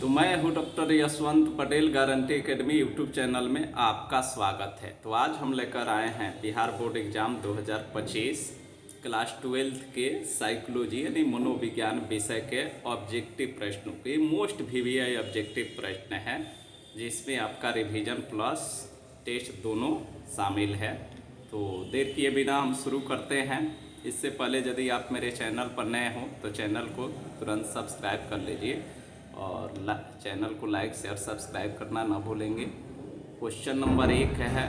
तो मैं हूं doctor Yashwant Patel, guarantee academy YouTube channel में आपका स्वागत है। तो आज हम लेकर आए हैं Bihar board exam 2025 class 12th के साइकोलॉजी यानी मनोविज्ञान विषय के ऑब्जेक्टिव प्रश्नों के मोस्ट वीवीआई ऑब्जेक्टिव प्रश्न है, जिसमें आपका रिवीजन प्लस टेस्ट दोनों शामिल है। तो देर किए बिना हम शुरू करते हैं। इससे पहले यदि आप मेरे चैनल पर नए हो तो चैनल को तुरंत सब्सक्राइब कर लीजिए और चैनल को लाइक शेयर सब्सक्राइब करना ना भूलेंगे। क्वेश्चन नंबर 1 है,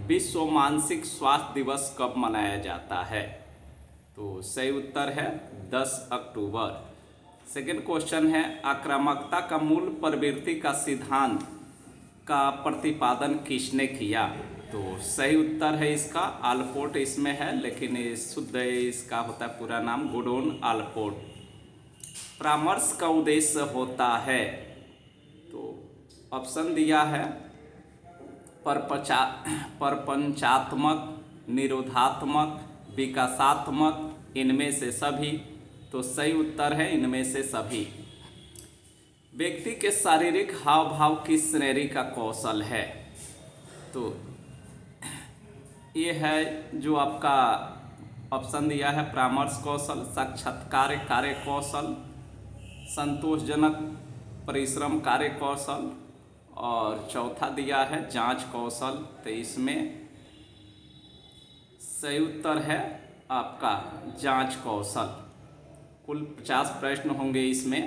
विश्व मानसिक स्वास्थ्य दिवस कब मनाया जाता है? तो सही उत्तर है 10 अक्टूबर। सेकेंड क्वेश्चन है, आक्रामकता का मूल प्रवृत्ति का सिद्धांत का प्रतिपादन किसने किया? तो सही उत्तर है इसका आल्पोर्ट इसमें है, लेकिन शुद्ध इसका होता है पूरा नाम गुडोन आल्पोर्ट। परामर्श का उद्देश्य होता है, तो ऑप्शन दिया है प्रपंचात्मक, निरोधात्मक, विकासात्मक, इनमें से सभी। तो सही उत्तर है इनमें से सभी। व्यक्ति के शारीरिक हाव भाव किस श्रेणी का कौशल है? तो ये है जो आपका ऑप्शन दिया है, परामर्श कौशल, साक्षात्कार कार्य कौशल, संतोषजनक परिश्रम कार्य कौशल, और चौथा दिया है जांच कौशल। तो इसमें सही उत्तर है आपका जांच कौशल। कुल 50 प्रश्न होंगे इसमें।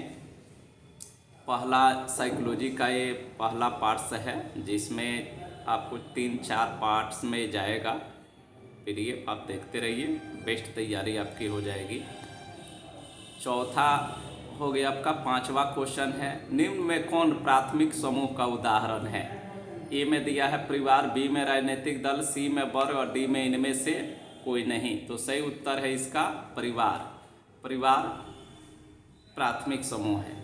पहला साइकोलॉजी का ये पहला पार्ट्स है, जिसमें आपको 3-4 पार्ट्स में जाएगा। फिर ये आप देखते रहिए, बेस्ट तैयारी आपकी हो जाएगी। चौथा हो गया आपका 5वां क्वेश्चन है, निम्न में कौन प्राथमिक समूह का उदाहरण है? ए में दिया है परिवार, बी में राजनीतिक दल, सी में वर्ग और डी में इनमें से कोई नहीं। तो सही उत्तर है इसका परिवार। परिवार प्राथमिक समूह है।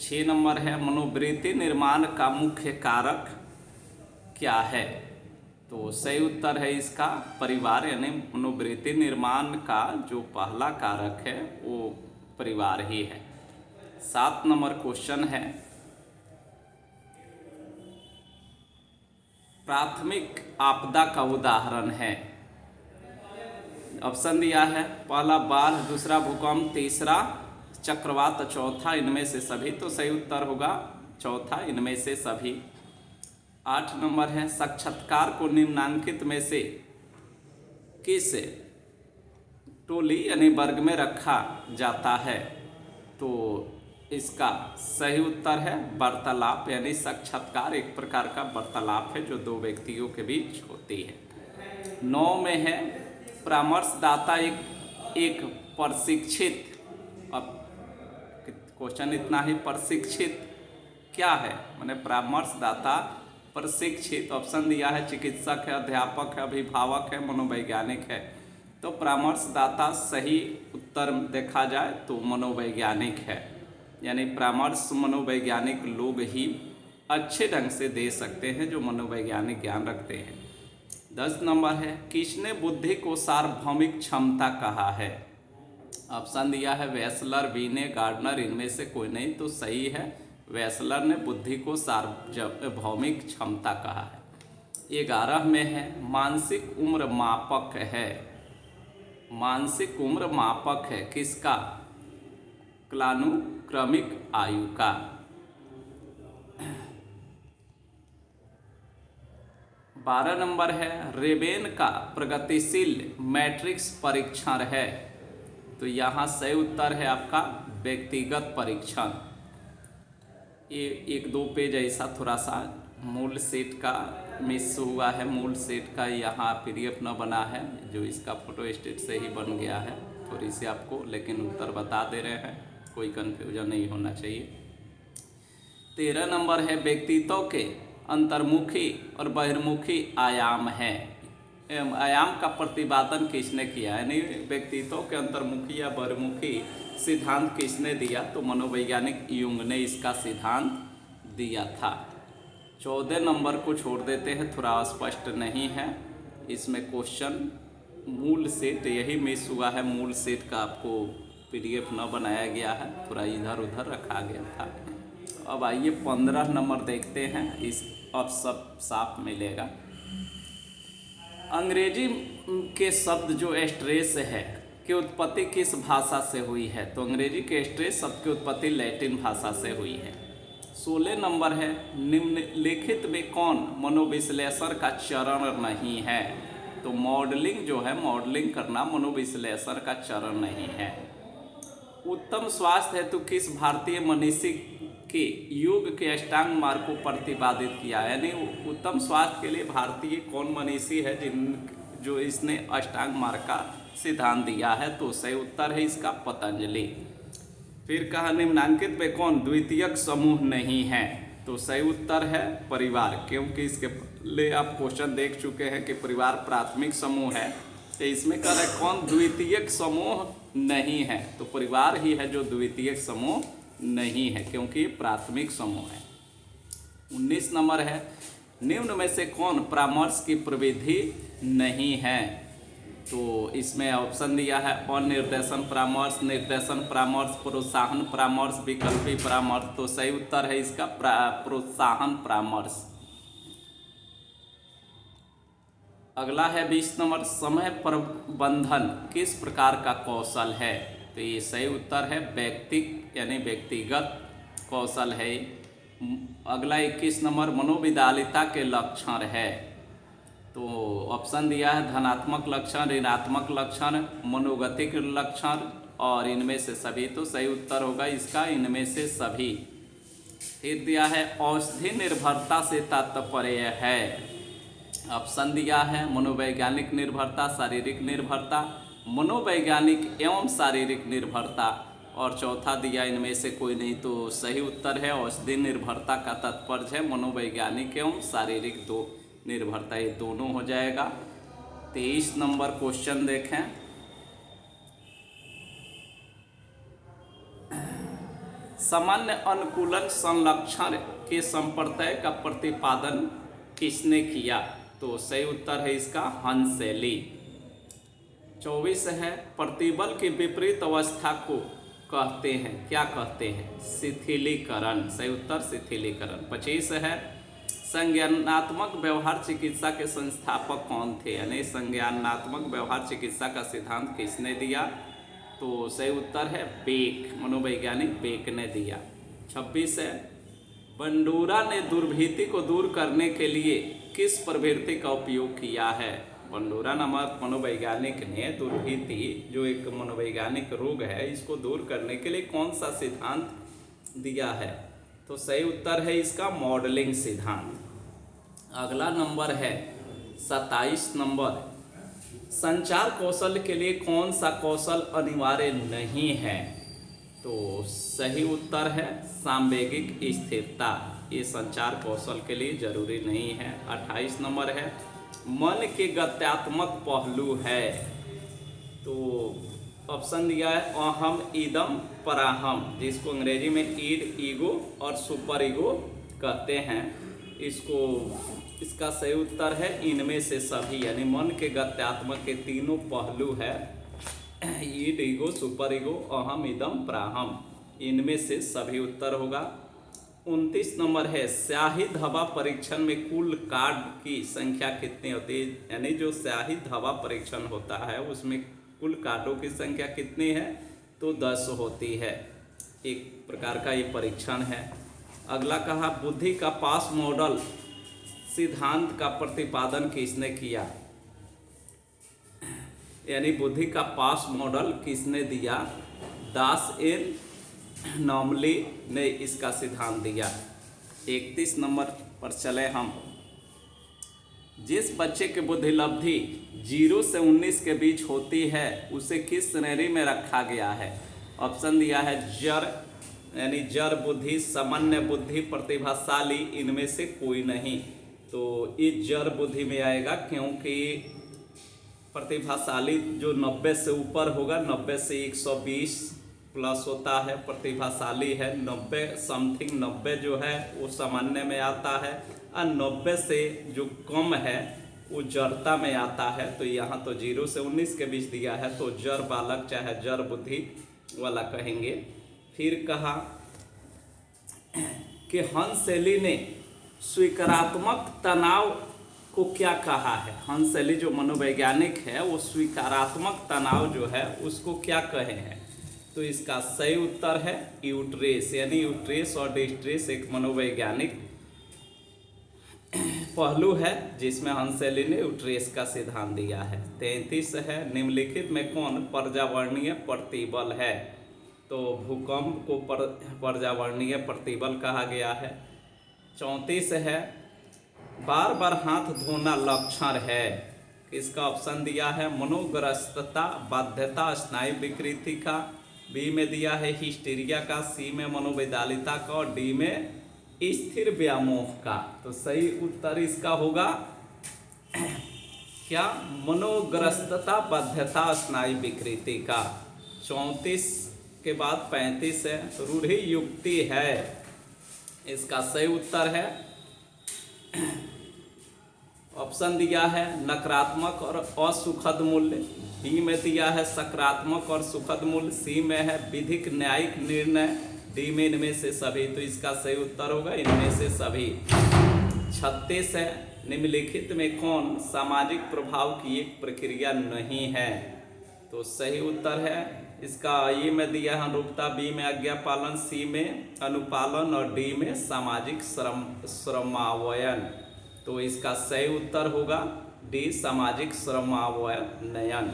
6 नंबर है, मनोवृत्ति निर्माण का मुख्य कारक क्या है? तो सही उत्तर है इसका परिवार, यानी मनोवृत्ति निर्माण का जो पहला कारक है वो परिवार ही है। 7 नंबर क्वेश्चन है, प्राथमिक आपदा का उदाहरण है। ऑप्शन दिया है पहला बाढ़, दूसरा भूकंप, तीसरा चक्रवात, चौथा इनमें से सभी। तो सही उत्तर होगा चौथा इनमें से सभी। 8 नंबर है, साक्षात्कार को निम्नांकित में से किस टोली यानी वर्ग में रखा जाता है? तो इसका सही उत्तर है वार्तालाप, यानी साक्षात्कार एक प्रकार का वार्तालाप है जो दो व्यक्तियों के बीच होती है। 9 में है, परामर्शदाता एक प्रशिक्षित, अब क्वेश्चन इतना ही, प्रशिक्षित क्या है? माने परामर्शदाता प्रशिक्षित, ऑप्शन दिया है चिकित्सक है, अध्यापक है, अभिभावक है, मनोवैज्ञानिक है। तो परामर्शदाता सही उत्तर देखा जाए तो मनोवैज्ञानिक है, यानी परामर्श मनोवैज्ञानिक लोग ही अच्छे ढंग से दे सकते हैं जो मनोवैज्ञानिक ज्ञान रखते हैं। 10 नंबर है, किसने बुद्धि को सार्वभौमिक क्षमता कहा है? ऑप्शन दिया है वेस्लर, वीने, गार्डनर, इनमें से कोई नहीं। तो सही है, वेस्लर ने बुद्धि को सार्वभौमिक क्षमता कहा है। 11 में है, मानसिक उम्र मापक है। मानसिक उम्र मापक है किसका? कालानुक्रमिक आयु का। 12 नंबर है, रेबेन का प्रगतिशील मैट्रिक्स परीक्षण है। तो यहाँ सही उत्तर है आपका व्यक्तिगत परीक्षण। ये 1-2 पेज ऐसा थोड़ा सा मूल सेट का मिस हुआ है, मूल सेट का यहाँ PDF न बना है, जो इसका फोटो स्टेट से ही बन गया है। थोड़ी सी आपको लेकिन उत्तर बता दे रहे हैं, कोई कन्फ्यूजन नहीं होना चाहिए। 13 नंबर है, व्यक्तित्व के अंतर्मुखी और बहिर्मुखी आयाम है। आयाम का प्रतिपादन किसने किया? यानी व्यक्तित्व के अंतर्मुखी या बहिर्मुखी सिद्धांत किसने दिया? तो मनोवैज्ञानिक युंग ने इसका सिद्धांत दिया था। 14 नंबर को छोड़ देते हैं, थोड़ा स्पष्ट नहीं है इसमें क्वेश्चन। मूल सेट यही मिस हुआ है, मूल सेट का आपको PDF न बनाया गया है, थोड़ा इधर उधर रखा गया था। अब आइए 15 नंबर देखते हैं, इस अब सब साफ मिलेगा। अंग्रेजी के शब्द जो स्ट्रेस है की उत्पत्ति किस भाषा से हुई है? तो अंग्रेजी के स्ट्रेस शब्द की उत्पत्ति लैटिन भाषा से हुई है। 16 नंबर है, निम्नलिखित में कौन मनोविश्लेषण का चरण नहीं है? तो मॉडलिंग जो है, मॉडलिंग करना मनोविश्लेषण का चरण नहीं है। उत्तम स्वास्थ्य हेतु किस भारतीय मनीषी के योग के अष्टांग मार्ग को प्रतिपादित किया? यानी उत्तम स्वास्थ्य के लिए भारतीय कौन मनीषी है जो इसने अष्टांग मार्ग का सिद्धांत दिया है? तो सही उत्तर है इसका पतंजलि। फिर कहा निम्नांकित में कौन द्वितीयक समूह नहीं है? तो सही उत्तर है परिवार, क्योंकि इसके लिए आप क्वेश्चन देख चुके हैं कि परिवार प्राथमिक समूह है। तो इसमें कह रहे कौन द्वितीयक समूह नहीं है? तो परिवार ही है जो द्वितीयक समूह नहीं है, क्योंकि ये प्राथमिक समूह है। 19 नंबर है, निम्न में से कौन परामर्श की प्रविधि नहीं है? तो इसमें ऑप्शन दिया है अनिर्देशन परामर्श, निर्देशन परामर्श, प्रोत्साहन परामर्श, विकल्पी परामर्श। तो सही उत्तर है इसका प्रोत्साहन परामर्श। अगला है 20 नंबर, समय प्रबंधन किस प्रकार का कौशल है? तो ये सही उत्तर है व्यक्तिगत कौशल है। अगला 21 नंबर, मनोविदालिता के लक्षण है। तो ऑप्शन दिया है धनात्मक लक्षण, ऋणात्मक लक्षण, मनोगतिक लक्षण और इनमें से सभी। तो सही उत्तर होगा इसका इनमें से सभी। फिर दिया है औषधि निर्भरता से तात्पर्य है। ऑप्शन दिया है मनोवैज्ञानिक निर्भरता, शारीरिक निर्भरता, मनोवैज्ञानिक एवं शारीरिक निर्भरता और चौथा दिया इनमें से कोई नहीं। तो सही उत्तर है औषधि निर्भरता का तात्पर्य है मनोवैज्ञानिक एवं शारीरिक निर्भरता, ये दोनों हो जाएगा। 23 नंबर क्वेश्चन देखें, सामान्य अनुकूलन संलक्षण के संप्रत्यय का प्रतिपादन किसने किया? तो सही उत्तर है इसका हंसेली। 24 है, प्रतिबल की विपरीत अवस्था को कहते हैं, क्या कहते हैं? शिथिलीकरण। सही उत्तर शिथिलीकरण। 25 है, संज्ञानात्मक व्यवहार चिकित्सा के संस्थापक कौन थे? यानी संज्ञानात्मक व्यवहार चिकित्सा का सिद्धांत किसने दिया? तो सही उत्तर है बेक, मनोवैज्ञानिक बेक ने दिया। 26 है, बंडूरा ने दुर्भीति को दूर करने के लिए किस प्रवृत्ति का उपयोग किया है? बंडूरा नामक मनोवैज्ञानिक ने दुर्भीति जो एक मनोवैज्ञानिक रोग है इसको दूर करने के लिए कौन सा सिद्धांत दिया है? तो सही उत्तर है इसका मॉडलिंग सिद्धांत। अगला नंबर है 27 नंबर, संचार कौशल के लिए कौन सा कौशल अनिवार्य नहीं है? तो सही उत्तर है सांवेगिक स्थिरता, ये संचार कौशल के लिए जरूरी नहीं है। 28 नंबर है, मन के गत्यात्मक पहलू है। तो ऑप्शन दिया है अहम, इदम, पराहम, जिसको अंग्रेजी में ईड, ईगो और सुपर ईगो कहते हैं। इसका सही उत्तर है इनमें से सभी, यानी मन के गत्यात्मक के तीनों पहलू है ईड, ईगो, सुपर ईगो, अहम, इदम, पराहम, इनमें से सभी उत्तर होगा। 29 नंबर है, स्याही धब्बा परीक्षण में कुल कार्ड की संख्या कितनी होती है? यानी जो स्याही धब्बा परीक्षण होता है उसमें कुल कार्डों की संख्या कितनी है? तो 10 होती है। एक प्रकार का ये परीक्षण है। अगला कहा बुद्धि का पास मॉडल सिद्धांत का प्रतिपादन किसने किया? यानी बुद्धि का पास मॉडल किसने दिया? दास एन नॉमली ने इसका सिद्धांत दिया। 31 नंबर पर चले हम, जिस बच्चे की बुद्धि लब्धि 0 से 19 के बीच होती है उसे किस श्रेणी में रखा गया है? ऑप्शन दिया है जड़, यानी जड़ बुद्धि, सामान्य बुद्धि, प्रतिभाशाली, इनमें से कोई नहीं। तो ये जड़ बुद्धि में आएगा, क्योंकि प्रतिभाशाली जो 90 से ऊपर होगा, 90 से 120 प्लस होता है, प्रतिभाशाली है 90 समथिंग, 90 जो है वो सामान्य में आता है और 90 से जो कम है वो जड़ता में आता है। तो यहाँ तो 0 से 19 के बीच दिया है, तो जड़ बालक चाहे जड़ बुद्धि वाला कहेंगे। फिर कहा कि हंसएली ने स्वीकारात्मक तनाव को क्या कहा है। हंसएली जो मनोवैज्ञानिक है वो स्वीकारात्मक तनाव जो है उसको क्या कहे हैं। तो इसका सही उत्तर है यूट्रेस, यानी यूट्रेस और डिस्ट्रेस एक मनोवैज्ञानिक पहलू है जिसमें हंसएली ने यूट्रेस का सिद्धांत दिया है। 33 है, निम्नलिखित में कौन पर्यावरणीय प्रतिबल है। तो भूकंप को पर्यावरणीय प्रतिबल कहा गया है। 34 है, बार बार हाथ धोना लक्षण है। इसका ऑप्शन दिया है मनोग्रस्तता, बाध्यता, स्नायु विकृति का, बी में दिया है हिस्टीरिया का, सी में मनोवैतालिता का और डी में स्थिर व्यामोह का। तो सही उत्तर इसका होगा क्या, मनोग्रस्तता, बाध्यता, स्नायु विकृति का। 34 के बाद 35 है, रूढ़ि युक्ति है। इसका सही उत्तर है ऑप्शन दिया है नकारात्मक और असुखद मूल्य, बी में दिया है सकारात्मक और सुखद मूल्य, सी में है विधिक न्यायिक निर्णय, डी में इनमें से सभी। तो इसका सही उत्तर होगा इनमें से सभी। 36 है, निम्नलिखित में कौन सामाजिक प्रभाव की एक प्रक्रिया नहीं है। तो सही उत्तर है इसका ए में दिया है अनुरूपता, बी में आज्ञा पालन, सी में अनुपालन और डी में सामाजिक श्रमावयन। तो इसका सही उत्तर होगा डी सामाजिक श्रमावयन।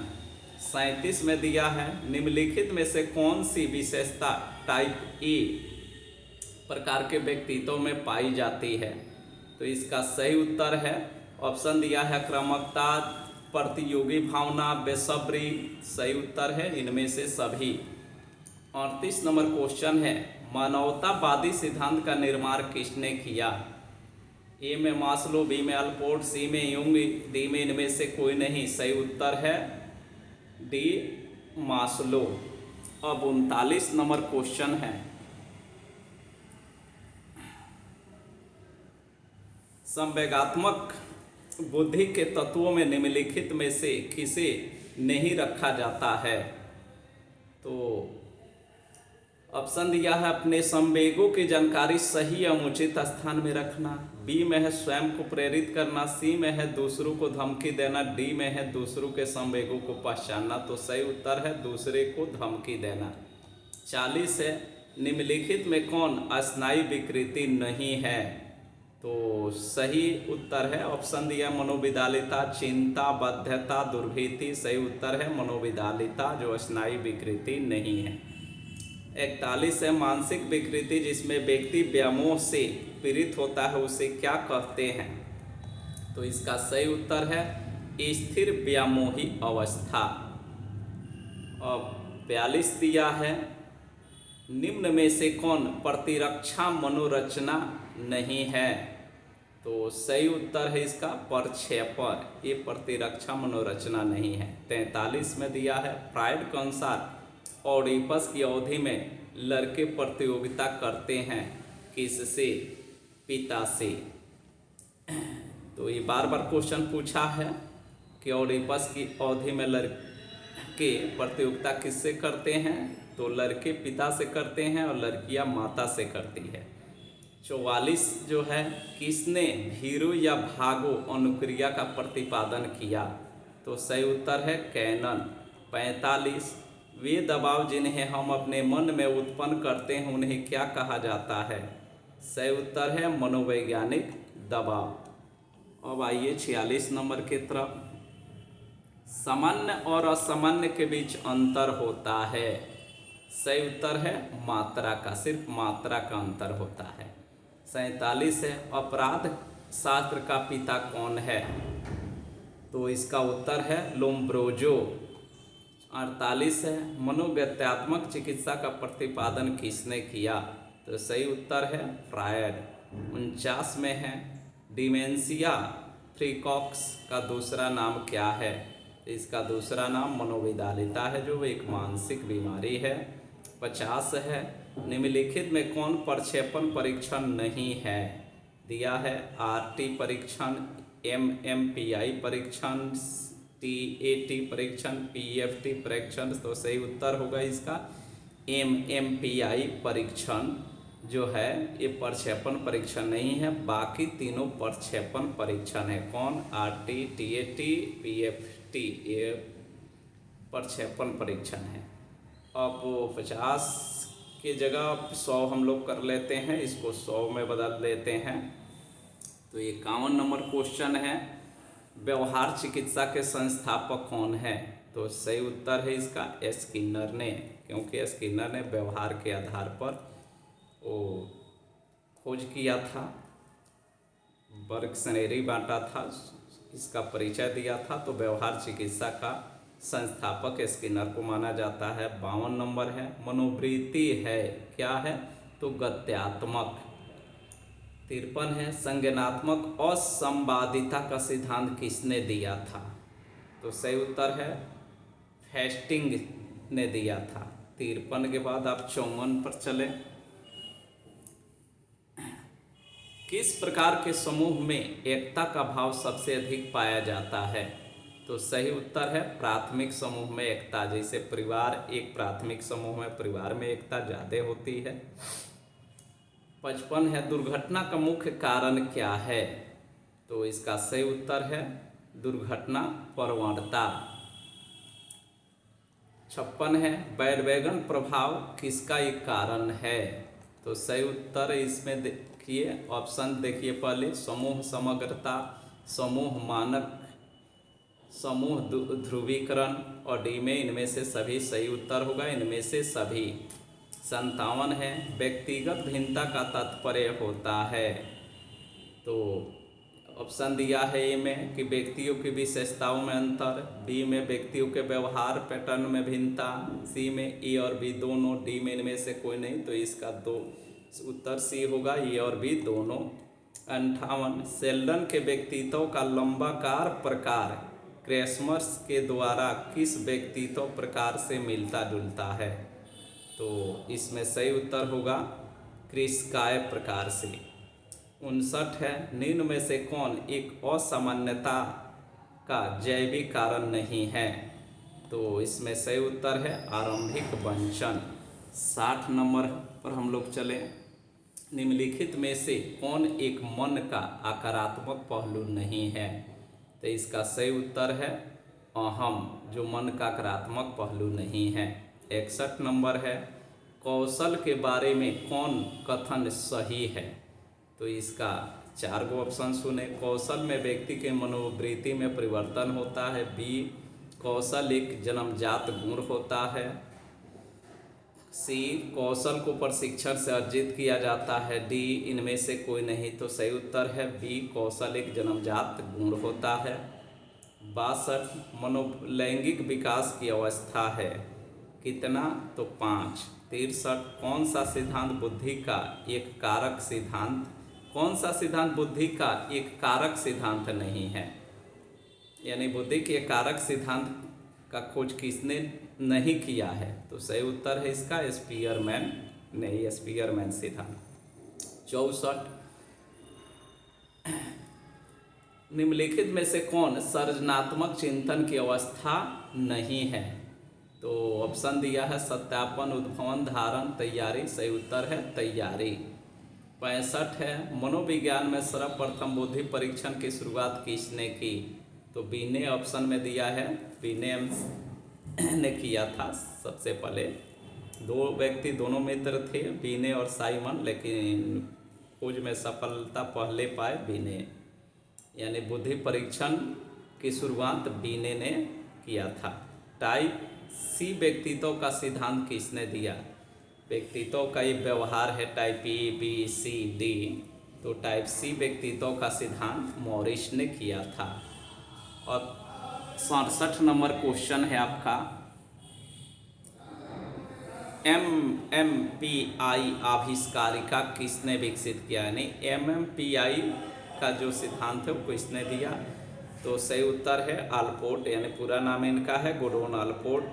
37 में दिया है निम्नलिखित में से कौन सी विशेषता टाइप ए प्रकार के व्यक्तित्व में पाई जाती है। तो इसका सही उत्तर है ऑप्शन दिया है आक्रामकता, प्रतियोगी भावना, बेसब्री। सही उत्तर है इनमें से सभी। 38 नंबर क्वेश्चन है, मानवतावादी सिद्धांत का निर्माण किसने किया। ए में मास्लो, बी में अल्पोर्ट, सी में यूंग, डी में इनमें से कोई नहीं। सही उत्तर है डी मास्लो। अब 39 नंबर क्वेश्चन है, संवेगात्मक बुद्धि के तत्वों में निम्नलिखित में से किसे नहीं रखा जाता है। तो ऑप्शन दिया है अपने संवेगों की जानकारी सही एवं उचित स्थान में रखना, बी में है स्वयं को प्रेरित करना, सी में है दूसरों को धमकी देना, डी में है दूसरों के संवेगों को पहचानना। तो सही उत्तर है दूसरे को धमकी देना। 40 है, निम्नलिखित में कौन स्नायु विकृति नहीं है। तो सही उत्तर है ऑप्शन दिया मनोविदालिता, चिंता, बाध्यता, दुर्भीति। सही उत्तर है मनोविदालिता जो स्नायु विकृति नहीं है। 41 है, मानसिक विकृति जिसमें व्यक्ति व्यामोह से पीड़ित होता है उसे क्या कहते हैं। तो इसका सही उत्तर है स्थिर व्यामोही अवस्था। और 42 दिया है निम्न में से कौन प्रतिरक्षा मनोरचना नहीं है। तो सही उत्तर है इसका प्रक्षेपण, ये प्रतिरक्षा मनोरचना नहीं है। 43 में दिया है फ्राइड के अनुसार ओडिपस की अवधि में लड़के प्रतियोगिता करते हैं किससे, पिता से। तो ये बार बार क्वेश्चन पूछा है कि ओडिपस की अवधि में लड़के प्रतियोगिता किससे करते हैं। तो लड़के पिता से करते हैं और लड़कियां माता से करती है। 44 जो है, किसने भीरू या भागो अनुक्रिया का प्रतिपादन किया। तो सही उत्तर है कैनन। 45 वे दबाव जिन्हें हम अपने मन में उत्पन्न करते हैं उन्हें क्या कहा जाता है। सही उत्तर है मनोवैज्ञानिक दबाव। अब आइए 46 नंबर की तरफ, सामान्य और असामान्य के बीच अंतर होता है। सही उत्तर है मात्रा का, सिर्फ मात्रा का अंतर होता है। 47 है, अपराध शास्त्र का पिता कौन है। तो इसका उत्तर है लोम्ब्रोजो। 48 है, मनोवैज्ञात्मक चिकित्सा का प्रतिपादन किसने किया। तो सही उत्तर है फ्रायड। 49 में है, डिमेंशिया फ्रीकॉक्स का दूसरा नाम क्या है। इसका दूसरा नाम मनोविदालिता है जो एक मानसिक बीमारी है। 50 है, निम्नलिखित में कौन प्रक्षेपण परीक्षण नहीं है। दिया है आरटी परीक्षण, एमएमपीआई परीक्षण, टीएटी परीक्षण, पीएफटी परीक्षण। तो सही उत्तर होगा इसका एमएमपीआई परीक्षण जो है ये प्रक्षेपण परीक्षण नहीं है, बाकी तीनों प्रक्षेपण परीक्षण है। कौन? आरटी, टीएटी, पीएफटी, ये प्रक्षेपण परीक्षण है। अब 50 की जगह 100 हम लोग कर लेते हैं, इसको 100 में बदल देते हैं। तो 51 नंबर क्वेश्चन है, व्यवहार चिकित्सा के संस्थापक कौन है? तो सही उत्तर है इसका स्किनर ने, क्योंकि स्किनर ने व्यवहार के आधार पर वो खोज किया था, वर्ग श्रेणी बांटा था, इसका परिचय दिया था। तो व्यवहार चिकित्सा का संस्थापक स्किनर को माना जाता है। 52 नंबर है, मनोवृत्ति है क्या है? तो गत्यात्मक। 53 है, संज्ञानात्मक असंवादिता का सिद्धांत किसने दिया था? तो सही उत्तर है फेस्टिंग ने दिया था। 53 के बाद आप 54 पर चले। किस प्रकार के समूह में एकता का भाव सबसे अधिक पाया जाता है? तो सही उत्तर है प्राथमिक समूह में एकता। जैसे परिवार एक प्राथमिक समूह है, परिवार में एकता ज़्यादा होती है। 55 है, दुर्घटना का मुख्य कारण क्या है? तो इसका सही उत्तर है दुर्घटना प्रवणता। 56 है, बैंडवैगन प्रभाव किसका एक कारण है? तो सही उत्तर इसमें देखिए, ऑप्शन देखिए पहले, समूह समग्रता, समूह मानक, समूह ध्रुवीकरण, और डी में इनमें से सभी सही उत्तर होगा, इनमें से सभी। 57 है, व्यक्तिगत भिन्नता का तात्पर्य होता है। तो ऑप्शन दिया है ए में कि व्यक्तियों की विशेषताओं में अंतर, बी में व्यक्तियों के व्यवहार पैटर्न में भिन्नता, सी में ए और बी दोनों, डी में इनमें से कोई नहीं। तो इसका दो उत्तर सी होगा, ए और बी दोनों। 58, शेल्डन के व्यक्तित्व का लंबाकार प्रकार क्रेसमर्स के द्वारा किस व्यक्तित्व प्रकार से मिलता जुलता है? तो इसमें सही उत्तर होगा क्रिस्काय प्रकार से। 59 है, निम्न में से कौन एक असामान्यता का जैविक कारण नहीं है? तो इसमें सही उत्तर है आरंभिक वंचन। 60 नंबर पर हम लोग चले। निम्नलिखित में से कौन एक मन का आकारात्मक पहलू नहीं है? तो इसका सही उत्तर है अहम, जो मन का आकारात्मक पहलू नहीं है। 61 नंबर है, कौशल के बारे में कौन कथन सही है? तो इसका 4 गो ऑप्शन सुने। कौशल में व्यक्ति के मनोवृत्ति में परिवर्तन होता है, बी कौशल एक जन्मजात गुण होता है, सी कौशल को प्रशिक्षण से अर्जित किया जाता है, डी इनमें से कोई नहीं। तो सही उत्तर है बी कौशल एक जन्मजात गुण होता है। 62 मनोलैंगिक विकास की अवस्था है कितना? तो 5। 63 कौन सा सिद्धांत बुद्धि का एक कारक सिद्धांत, कौन सा सिद्धांत बुद्धि का एक कारक सिद्धांत नहीं है? यानी बुद्धि के कारक सिद्धांत का खोज किसने नहीं किया है? तो सही उत्तर है इसका स्पीयरमैन ने, स्पीयरमैन सिद्धांत। 64 निम्नलिखित में से कौन सृजनात्मक चिंतन की अवस्था नहीं है? तो ऑप्शन दिया है सत्यापन, उद्भवन, धारण, तैयारी। सही उत्तर है तैयारी। 65 है, मनोविज्ञान में सर्वप्रथम बुद्धि परीक्षण की शुरुआत किसने की? तो बी ने ऑप्शन में दिया है, बी ने किया था सबसे पहले। 2 व्यक्ति दोनों मित्र थे, बी ने और साइमन, लेकिन खोज में सफलता पहले पाए बी ने, यानी बुद्धि परीक्षण की शुरुआत बी ने किया था। टाइप सी व्यक्तित्व का सिद्धांत किसने दिया? व्यक्तित्व का ये व्यवहार है type A B C D, तो टाइप सी व्यक्तित्व का सिद्धांत मॉरिस ने किया था। और 67 नंबर क्वेश्चन है आपका, MMPI आविष्कारिका किसने विकसित किया? यानी MMPI का जो सिद्धांत है वो किसने दिया? तो सही उत्तर है आलपोर्ट, यानी पूरा नाम इनका है गुडोन आलपोर्ट।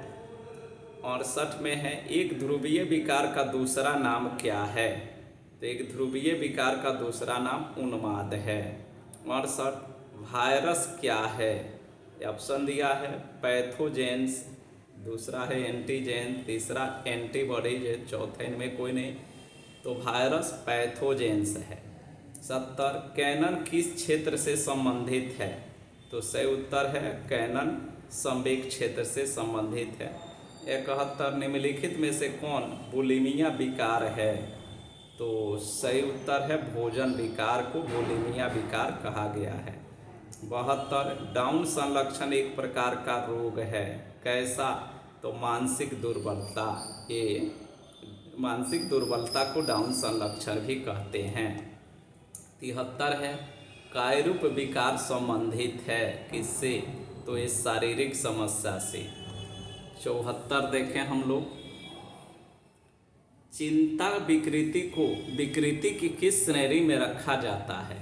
68 में है, एक ध्रुवीय विकार का दूसरा नाम क्या है? तो एक ध्रुवीय विकार का दूसरा नाम उन्माद है। 68 वायरस क्या है? ऑप्शन दिया है पैथोजेंस, दूसरा है एंटीजेन, तीसरा एंटीबॉडीज, चौथा इनमें कोई नहीं। तो वायरस पैथोजेंस है। 70 कैनन किस क्षेत्र से संबंधित है? तो सही उत्तर है कैनन संवेग क्षेत्र से संबंधित है। 71 निम्नलिखित में से कौन बुलिमिया विकार है? तो सही उत्तर है भोजन विकार को बुलिमिया विकार कहा गया है। 72 डाउन संलक्षण एक प्रकार का रोग है, कैसा? तो मानसिक दुर्बलता। ये मानसिक दुर्बलता को डाउन संलक्षण भी कहते हैं। 73 है कायरूप विकार संबंधित है किससे? तो इस शारीरिक समस्या से। 74 देखें हम लोग, चिंता विकृति की किस श्रेणी में रखा जाता है?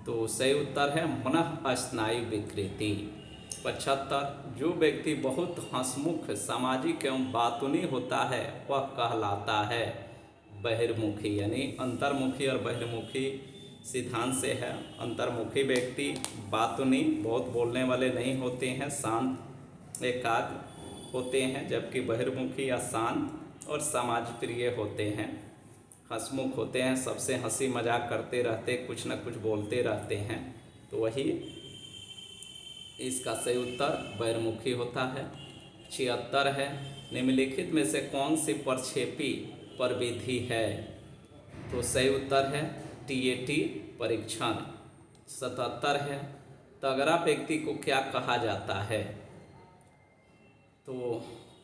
तो सही उत्तर है मनः स्नायु विकृति। 75 जो व्यक्ति बहुत हंसमुख सामाजिक एवं बातूनी होता है वह कहलाता है बहिर्मुखी, यानी अंतर्मुखी और बहिर्मुखी सिद्धांत से है। अंतर्मुखी व्यक्ति बातूनी बहुत बोलने वाले नहीं होते हैं, शांत एकाग्र होते हैं, जबकि बहिर्मुखी या शांत और समाज प्रिय होते हैं, हंसमुख होते हैं, सबसे हंसी मजाक करते रहते, कुछ न कुछ बोलते रहते हैं। तो वही इसका सही उत्तर बहिर्मुखी होता है। 76 है निम्नलिखित में से कौन सी प्रक्षेपी प्रविधि है? तो सही उत्तर है टीएटी परीक्षण। 77 है तगड़ा व्यक्ति को क्या कहा जाता है? तो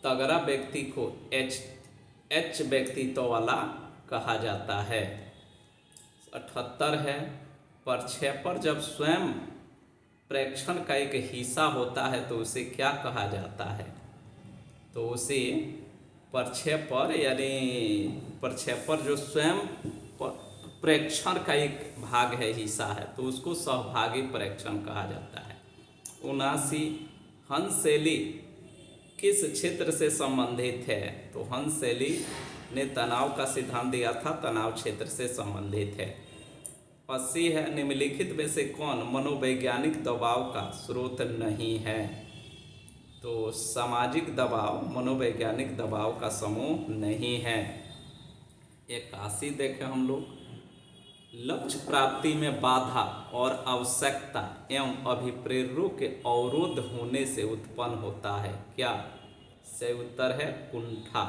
तगड़ा व्यक्ति को एच व्यक्तित्व वाला कहा जाता है। 78 है प्रक्षेपण जब स्वयं प्रेक्षण का एक हिस्सा होता है तो उसे क्या कहा जाता है? तो उसे प्रक्षेपण यानी प्रक्षेपण जो स्वयं प्रेक्षण का एक भाग है, हिस्सा है, तो उसको सहभागी प्रेक्षण कहा जाता है। 79 हंसशैली किस क्षेत्र से संबंधित है? तो हंसशैली ने तनाव का सिद्धांत दिया था, तनाव क्षेत्र से संबंधित है। 80 है निम्नलिखित में से कौन मनोवैज्ञानिक दबाव का स्रोत नहीं है? तो सामाजिक दबाव मनोवैज्ञानिक दबाव का समूह नहीं है। 81 देखें हम लोग, लक्ष्य प्राप्ति में बाधा और आवश्यकता एवं अभिप्रेरणा के अवरोध होने से उत्पन्न होता है क्या? सही उत्तर है कुंठा।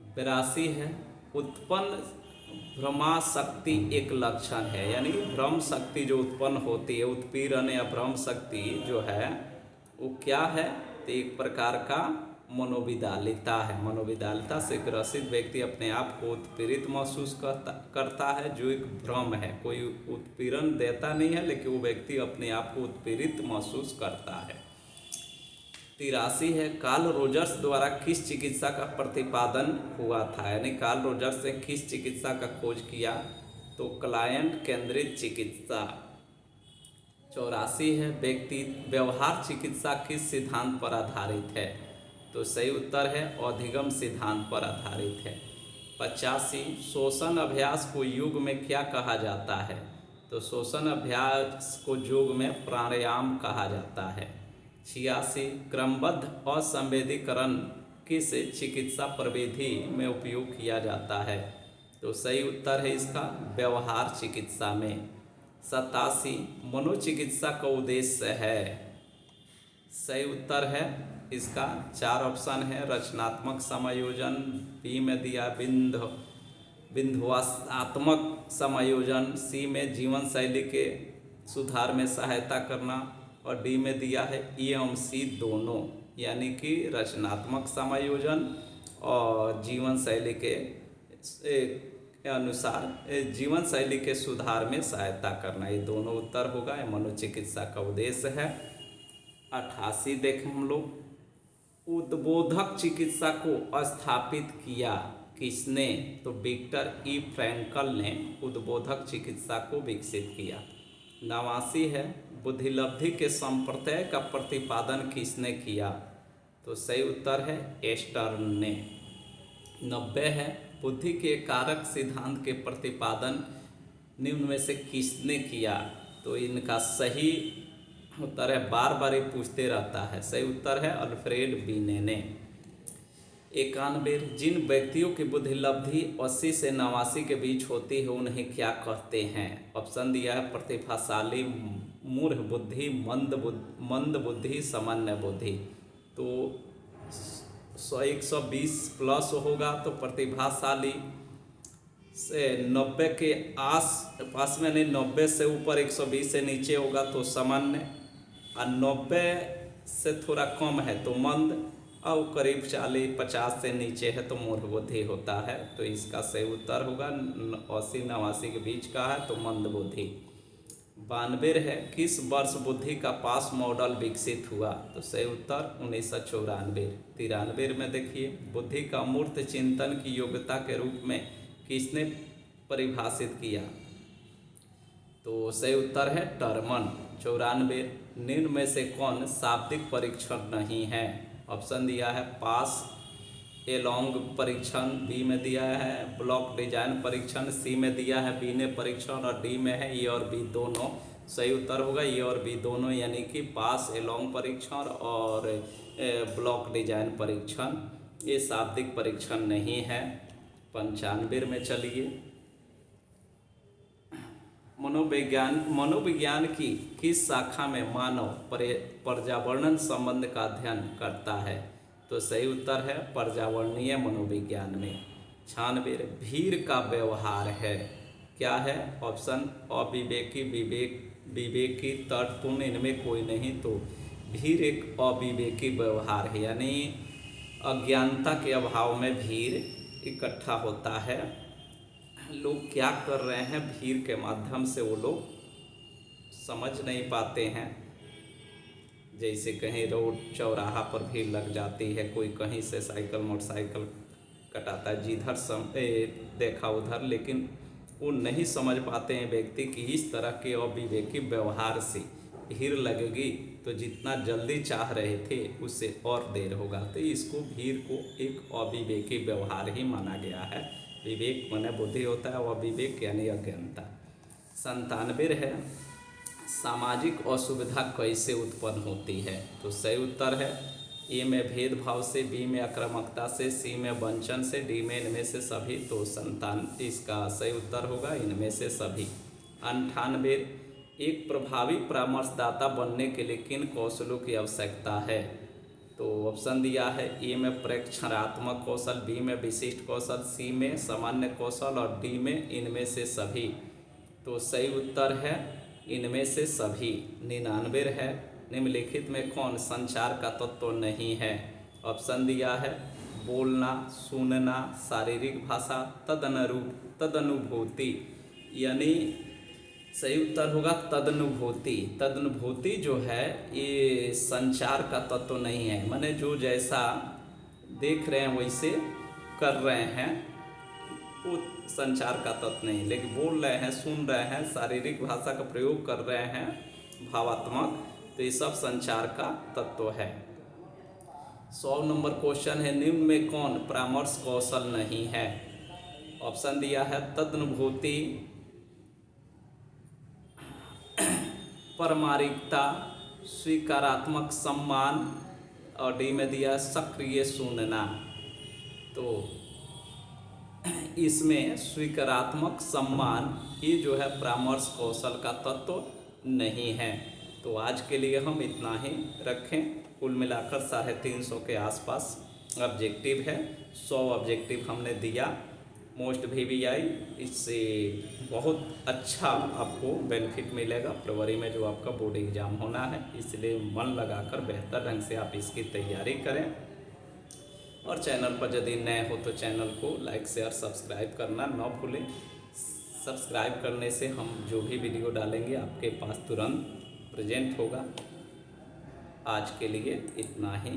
82 है उत्पन्न भ्रमाशक्ति एक लक्षण है, यानी भ्रम शक्ति जो उत्पन्न होती है, उत्पीड़न या भ्रम शक्ति जो है वो क्या है? तो एक प्रकार का मनोविदालिता है। मनोविदालिता से ग्रसित व्यक्ति अपने आप को उत्पीड़ित महसूस करता है, जो एक भ्रम है। कोई उत्पीड़न देता नहीं है लेकिन वो व्यक्ति अपने आप को उत्पीड़ित महसूस करता है। 83 है कार्ल रोजर्स द्वारा किस चिकित्सा का प्रतिपादन हुआ था? यानी कार्ल रोजर्स ने किस चिकित्सा का खोज किया? तो क्लाइंट केंद्रित चिकित्सा। 84 है व्यक्ति व्यवहार चिकित्सा किस सिद्धांत पर आधारित है? तो सही उत्तर है अधिगम सिद्धांत पर आधारित है। 85 शोषण अभ्यास को योग में क्या कहा जाता है? तो शोषण अभ्यास को योग में प्राणायाम कहा जाता है। 86 क्रमबद्ध असंवेदीकरण किस चिकित्सा प्रविधि में उपयोग किया जाता है? तो सही उत्तर है इसका व्यवहार चिकित्सा में। 87 मनोचिकित्सा का उद्देश्य है? सही उत्तर है इसका 4 ऑप्शन है रचनात्मक समायोजन, बी में दिया बिंदुवात्मक समायोजन, सी में जीवन शैली के सुधार में सहायता करना और डी में दिया है ई एवं सी दोनों, यानी कि रचनात्मक समायोजन और जीवन शैली के अनुसार जीवन शैली के सुधार में सहायता करना, ये दोनों उत्तर होगा। ये मनोचिकित्सा का उद्देश्य है। 88 देखें हम लोग, उद्बोधक चिकित्सा को स्थापित किया किसने? तो विक्टर ई फ्रैंकल ने उद्बोधक चिकित्सा को विकसित किया। 89 है बुद्धिलब्धि के संप्रत्यय का प्रतिपादन किसने किया? तो सही उत्तर है एस्टर्न ने। 90 है बुद्धि के कारक सिद्धांत के प्रतिपादन निम्न में से किसने किया? तो इनका सही उत्तर है, बार बार ये पूछते रहता है, सही उत्तर है अल्फ्रेड बीने ने। 91। जिन व्यक्तियों की बुद्धि लब्धि 80 से 89 के बीच होती है उन्हें क्या कहते हैं? ऑप्शन दिया है प्रतिभाशाली, मूढ़ बुद्धि, मंद बुद्धि, सामान्य बुद्धि। तो 120 प्लस होगा तो प्रतिभाशाली, से 90 के आस पास में नहीं, 90 से ऊपर 120 से नीचे होगा तो सामान्य, और 90 से थोड़ा कम है तो मंद, और करीब 40-50 से नीचे है तो मूढ़ बुद्धि होता है। तो इसका सही उत्तर होगा 80-89 के बीच का है तो मंद बुद्धि। 92 है, किस वर्ष बुद्धि का पास मॉडल विकसित हुआ? तो सही उत्तर 1994। 93 में देखिए, बुद्धि का मूर्त चिंतन की योग्यता के रूप में किसने परिभाषित किया? तो सही उत्तर है टर्मन। 94। निम्न में से कौन शाब्दिक परीक्षण नहीं है? ऑप्शन दिया है पास एलोंग परीक्षण, बी में दिया है ब्लॉक डिजाइन परीक्षण, सी में दिया है बीने परीक्षण, और डी में है ए और बी दोनों। सही उत्तर होगा ए और बी दोनों, यानी कि पास एलोंग परीक्षण और ब्लॉक डिजाइन परीक्षण, ये शाब्दिक परीक्षण नहीं है। 95 में चलिए, मनोविज्ञान की किस शाखा में मानव पर्यावरण संबंध का अध्ययन करता है? तो सही उत्तर है पर्यावरणीय मनोविज्ञान में। 96। भीड़ का व्यवहार है, क्या है? ऑप्शन अविवेकी, विवेकी, तर्कपूर्ण, इनमें कोई नहीं। तो भीड़ एक अविवेकी व्यवहार है, यानी अज्ञानता के अभाव में भीड़ इकट्ठा होता है। लोग क्या कर रहे हैं भीड़ के माध्यम से वो लोग समझ नहीं पाते हैं। जैसे कहीं रोड चौराहा पर भीड़ लग जाती है, कोई कहीं से साइकिल मोटरसाइकिल कटाता है, जिधर देखा उधर, लेकिन वो नहीं समझ पाते हैं व्यक्ति कि इस तरह के अविवेकी व्यवहार से भीड़ लगेगी तो जितना जल्दी चाह रहे थे उससे और देर होगा। तो इसको भीड़ को एक अविवेकी व्यवहार ही माना गया है। विवेक माने बुद्धि होता है, वह विवेक यानी अज्ञानता। 97 है, सामाजिक असुविधा कैसे उत्पन्न होती है? तो सही उत्तर है ए में भेदभाव से, बी में आक्रामकता से, सी में वंचन से, डी में इनमें से सभी। तो 97 इसका सही उत्तर होगा इनमें से सभी। 98 एक प्रभावी परामर्शदाता बनने के लिए किन कौशलों की आवश्यकता है? तो ऑप्शन दिया है ए में प्रेक्षणात्मक कौशल, बी में विशिष्ट कौशल, सी में सामान्य कौशल, और डी में इनमें से सभी। तो सही उत्तर है इनमें से सभी। 99 है, निम्नलिखित में कौन संचार का तत्व नहीं है? ऑप्शन दिया है बोलना, सुनना, शारीरिक भाषा, तदनुभूति, यानी सही उत्तर होगा तदनुभूति। तदनुभूति जो है ये संचार का तत्व नहीं है, माने जो जैसा देख रहे हैं वैसे कर रहे हैं, वो संचार का तत्व नहीं। लेकिन बोल रहे हैं, सुन रहे हैं, शारीरिक भाषा का प्रयोग कर रहे हैं, भावात्मक, तो ये सब संचार का तत्व है। 100 नंबर क्वेश्चन है, निम्न में कौन परामर्श कौशल नहीं है? ऑप्शन दिया है तदनुभूति, परमारिकता, स्वीकारात्मक सम्मान, और डी में दिया सक्रिय सुनना। तो इसमें स्वीकारात्मक सम्मान ये जो है परामर्श कौशल का तत्व नहीं है। तो आज के लिए हम इतना ही रखें। कुल मिलाकर 350 के आसपास ऑब्जेक्टिव है। 100 ऑब्जेक्टिव हमने दिया मोस्ट VVI, इससे बहुत अच्छा आपको बेनिफिट मिलेगा फरवरी में जो आपका बोर्ड एग्ज़ाम होना है। इसलिए मन लगाकर बेहतर ढंग से आप इसकी तैयारी करें। और चैनल पर यदि नए हो तो चैनल को लाइक शेयर सब्सक्राइब करना ना भूलें। सब्सक्राइब करने से हम जो भी वीडियो डालेंगे आपके पास तुरंत प्रेजेंट होगा। आज के लिए इतना ही।